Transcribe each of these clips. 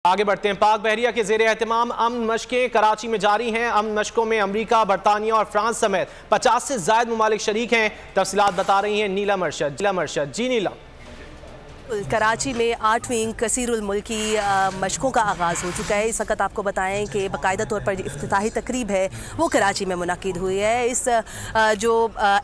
आगे बढ़ते हैं। पाक बहरिया के जेर एहतमाम अमन मशकें कराची में जारी हैं। अमन मशकों में अमरीका, बरतानिया और फ्रांस समेत 50 से ज्यादा ममालिक शरीक हैं। तफसीलात बता रही हैं नीलम अरशद। जी नीलम। कराची में 8वीं कसीरुल मुल्की मशकों का आगाज़ हो चुका है। इस वक्त आपको बताएं कि बाकायदा तौर पर इफ्तिताही तकरीब है वो कराची में मुनक़िद हुई है। इस जो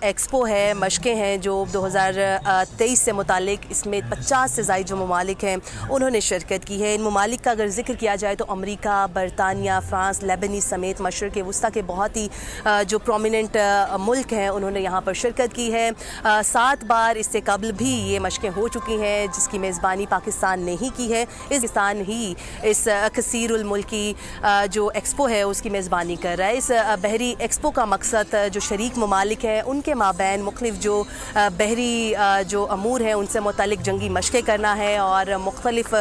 एक्सपो है, मशकें हैं जो 2023 से मुतालिक, इसमें 50 से ज़ायद जो ममालिक हैं उन्होंने शिरकत की है। इन ममालिक का अगर जिक्र किया जाए तो अमरीका, बरतानिया, फ्रांस, लेबनी समेत मशरक़ वस्ता के बहुत ही जो प्रोमिनेंट मुल्क हैं उन्होंने यहाँ पर शिरकत की है। 7 बार इससे कबल भी ये मशकें हो चुकी हैं जिसकी मेज़बानी पाकिस्तान ने ही की है। पाकिस्तान ही इस कसीरुल मुल्की जो एक्सपो है उसकी मेज़बानी कर रहा है। इस बहरी एक्सपो का मकसद जो शरीक ममालिक हैं उनके माबैन मुख्तलिफ जो बहरी जो अमूर हैं उनसे मुतालिक जंगी मशक़ें करना है और मुख्तलिफ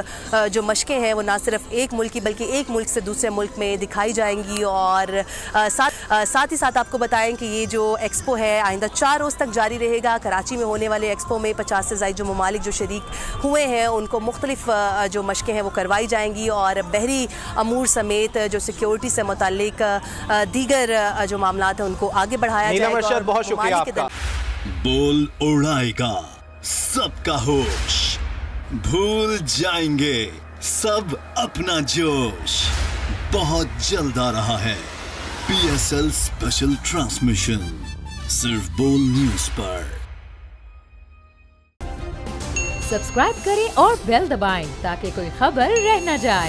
जो मशक़ें हैं वो ना सिर्फ एक मुल्क की बल्कि एक मुल्क से दूसरे मुल्क में दिखाई जाएंगी। और साथ ही साथ आपको बताएं कि ये जो एक्सपो है आइंदा 4 रोज़ तक जारी रहेगा। कराची में होने वाले एक्सपो में 50 से ज़ायद जो ममालिक जो शरीक हुए हैं उनको मुख्तलिफ जो मशक़ें हैं वो करवाई जाएंगी और बहरी अमूर समेत जो सिक्योरिटी से मुतालिक दीगर जो मामलात हैं उनको आगे बढ़ाया जाएगा। बहुत शुक्रिया आपका। बोल उड़ाएगा सबका होश, भूल जाएंगे सब अपना जोश। बहुत जल्द आ रहा है PSL स्पेशल ट्रांसमिशन सिर्फ बोल न्यूज पर। सब्सक्राइब करें और बेल दबाएं ताकि कोई खबर रह न जाए।